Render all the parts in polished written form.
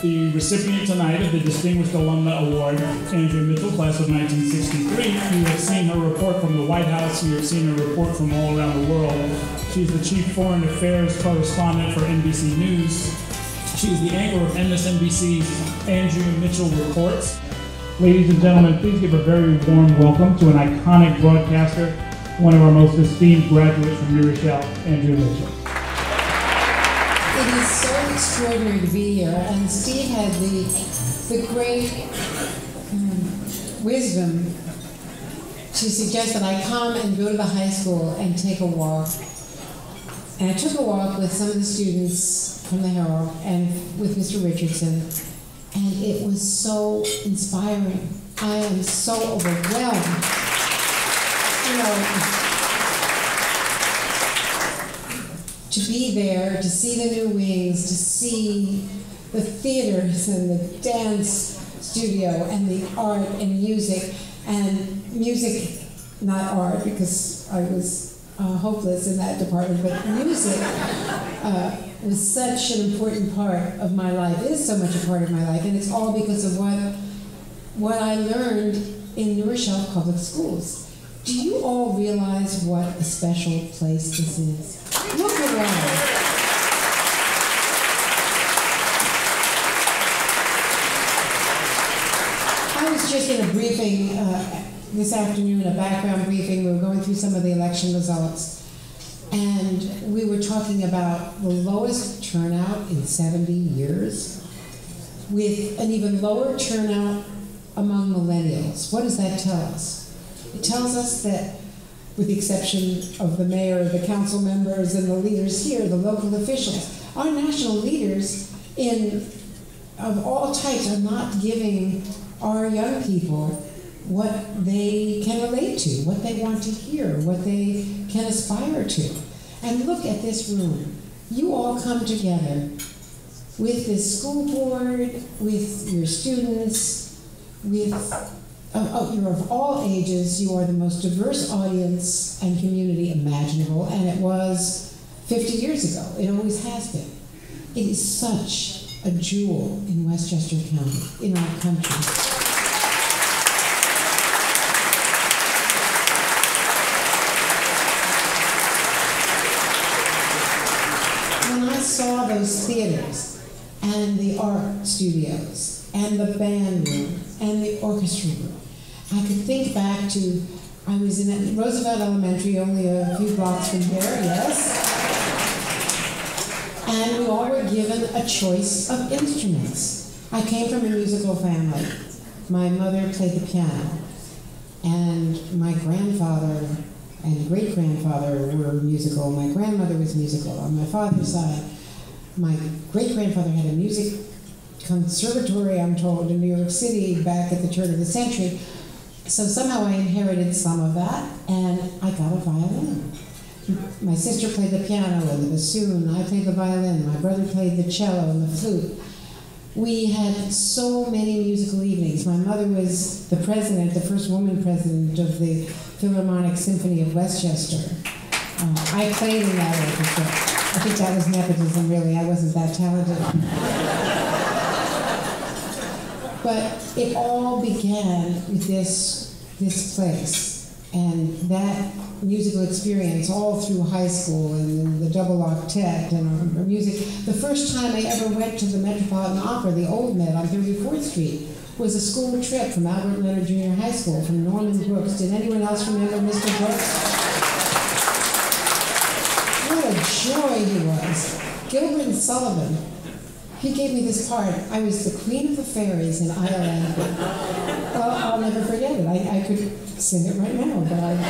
The recipient tonight of the Distinguished Alumna Award, Andrea Mitchell, class of 1963. You have seen her report from the White House. You have seen her report from all around the world. She's the chief foreign affairs correspondent for NBC News. She's the anchor of MSNBC's Andrea Mitchell Reports. Ladies and gentlemen, please give a very warm welcome to an iconic broadcaster, one of our most esteemed graduates from New Rochelle, Andrea Mitchell. It is so extraordinary to be here, and Steve had the great wisdom to suggest that I come and go to the high school and take a walk. And I took a walk with some of the students from the Herald and with Mr. Richardson, and it was so inspiring. I am so overwhelmed. You know, to be there, to see the new wings, to see the theaters and the dance studio and the art and music, not art because I was hopeless in that department, but music was such an important part of my life. It is so much a part of my life, and it's all because of what I learned in New Rochelle Public Schools. Do you all realize what a special place this is? Look around. I was just in a briefing this afternoon, a background briefing. We were going through some of the election results, and we were talking about the lowest turnout in 70 years, with an even lower turnout among millennials. What does that tell us? It tells us that, with the exception of the mayor, the council members, and the leaders here, the local officials, our national leaders of all types are not giving our young people what they can relate to, what they want to hear, what they can aspire to. And look at this room. You all come together with this school board, with your students, with you're of all ages. You are the most diverse audience and community imaginable, and it was 50 years ago. It always has been. It is such a jewel in Westchester County, in our country. When I saw those theaters and the art studios and the band room and the orchestra room, I could think back to, I was in Roosevelt Elementary, only a few blocks from here, yes. And we all were given a choice of instruments. I came from a musical family. My mother played the piano, and my grandfather and great-grandfather were musical. My grandmother was musical. On my father's side, my great-grandfather had a music conservatory, I'm told, in New York City back at the turn of the century. So somehow I inherited some of that, and I got a violin. My sister played the piano and the bassoon. I played the violin. My brother played the cello and the flute. We had so many musical evenings. My mother was the president, the first woman president of the Philharmonic Symphony of Westchester. I played in that orchestra. I think that was nepotism, really. I wasn't that talented. But it all began with this place, and that musical experience all through high school and the double octet and our music. The first time I ever went to the Metropolitan Opera, the Old Met on 34th Street, was a school trip from Albert Leonard Junior High School from Norman Brooks. Did anyone else remember Mr. Brooks? What a joy he was. Gilbert Sullivan. He gave me this part. I was the Queen of the Fairies in Ireland. Well, I'll never forget it. I could sing it right now, but I won't.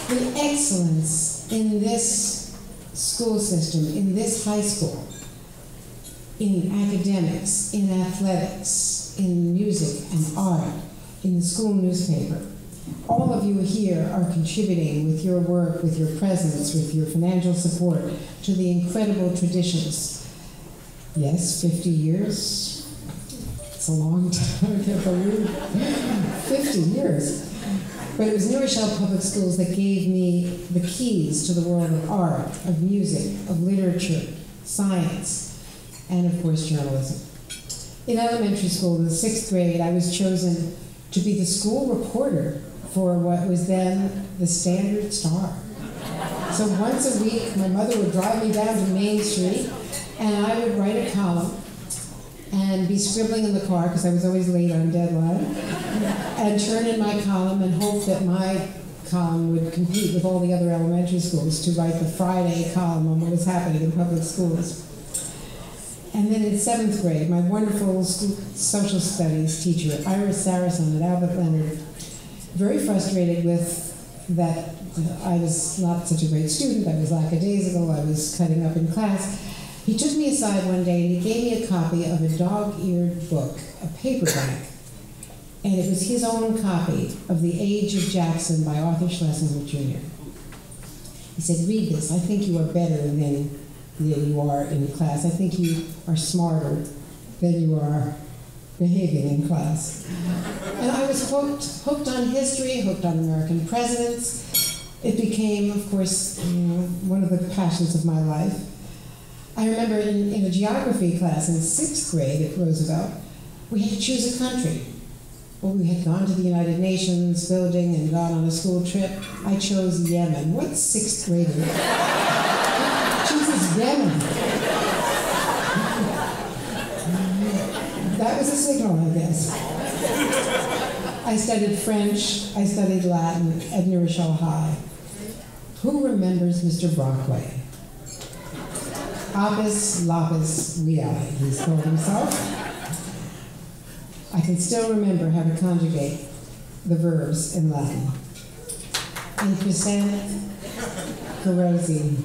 The excellence in this school system, in this high school, in academics, in athletics, in music and art, in the school newspaper. All of you here are contributing with your work, with your presence, with your financial support to the incredible traditions. Yes, 50 years. It's a long time, I can't believe. 50 years. But it was New Rochelle Public Schools that gave me the keys to the world of art, of music, of literature, science, and of course journalism. In elementary school, in the 6th grade, I was chosen to be the school reporter for what was then the Standard Star. So once a week, my mother would drive me down to Main Street, and I would write a column and be scribbling in the car, because I was always late on deadline, and turn in my column and hope that my column would compete with all the other elementary schools to write the Friday column on what was happening in public schools. And then in 7th grade, my wonderful social studies teacher, Iris Saracen at Albert Leonard, very frustrated with that I was not such a great student, I was lackadaisical, I was cutting up in class. He took me aside one day and he gave me a copy of a dog-eared book, a paperback, and it was his own copy of The Age of Jackson by Arthur Schlesinger Jr. He said, read this, I think you are better than you are in class. I think you are smarter than you are behaving in class. And I was hooked on history, hooked on American presidents. It became, of course, one of the passions of my life. I remember in a geography class in 6th grade at Roosevelt, we had to choose a country. Well, we had gone to the United Nations building and gone on a school trip. I chose Yemen. What 6th grader chooses Yemen? That was a signal, I guess. I studied French, I studied Latin at New Rochelle High. Who remembers Mr. Brockway? Apis lapis lazuli, he's called himself. I can still remember how to conjugate the verbs in Latin. And Crescent Carosi,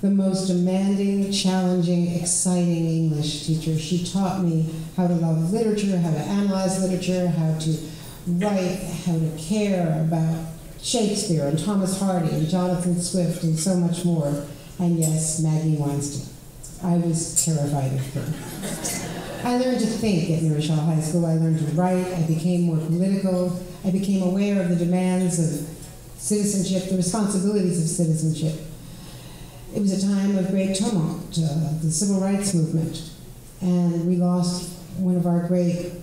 the most demanding, challenging, exciting English teacher. She taught me how to love literature, how to analyze literature, how to write, how to care about Shakespeare and Thomas Hardy and Jonathan Swift and so much more. And yes, Maggie Weinstein. I was terrified of her. I learned to think at New Rochelle High School. I learned to write. I became more political. I became aware of the demands of citizenship, the responsibilities of citizenship. It was a time of great tumult, the civil rights movement, and we lost one of our great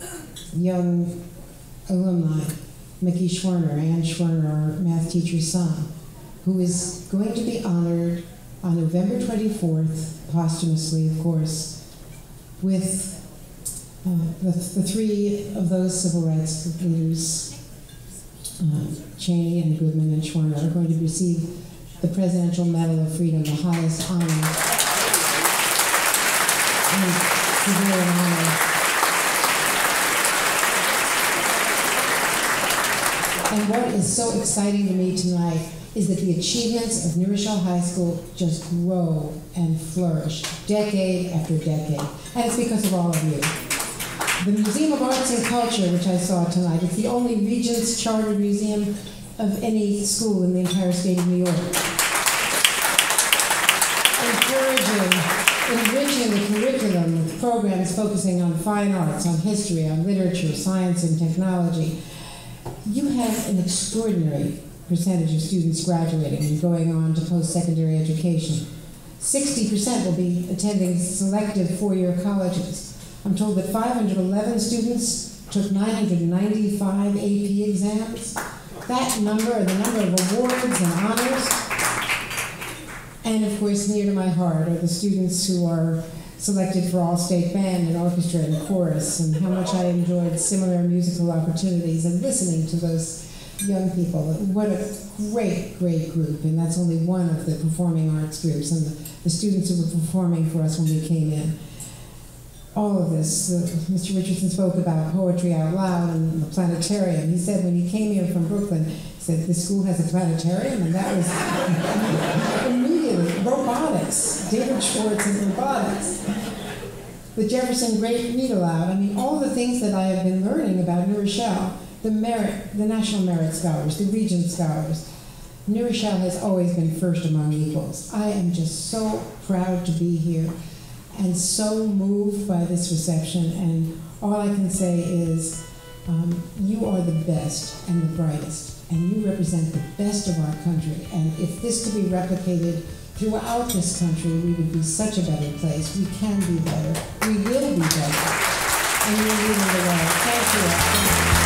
young alumni, Mickey Schwerner, Ann Schwerner, our math teacher's son, who is going to be honored on November 24th, posthumously, of course, with the 3 of those civil rights leaders, Cheney and Goodman and Schwerner, are going to receive the Presidential Medal of Freedom, the highest honor. And it's really an honor. And what is so exciting to me tonight is that the achievements of New Rochelle High School just grow and flourish decade after decade. And it's because of all of you. The Museum of Arts and Culture, which I saw tonight, it's the only Regents chartered museum of any school in the entire state of New York. Enriching the curriculum with programs focusing on fine arts, on history, on literature, science, and technology. You have an extraordinary percentage of students graduating and going on to post-secondary education. 60% will be attending selective 4-year colleges. I'm told that 511 students took 995 AP exams. That number, or the number of awards and honors. And of course, near to my heart are the students who are selected for all-state band and orchestra and chorus, and how much I enjoyed similar musical opportunities and listening to those young people. What a great, great group, and that's only one of the performing arts groups, and the students who were performing for us when we came in. All of this, Mr. Richardson spoke about poetry out loud and the planetarium. He said when he came here from Brooklyn, he said, this school has a planetarium, and that was immediately robotics, David Schwartz and robotics. The Jefferson Great Read Aloud, I mean, all the things that I have been learning about New Rochelle, the National Merit Scholars, the Regent Scholars. New Rochelle has always been first among equals. I am just so proud to be here and so moved by this reception, and all I can say is you are the best and the brightest, and you represent the best of our country, and if this could be replicated throughout this country, we would be such a better place. We can be better. We will be better. And you're leading the way. Thank you.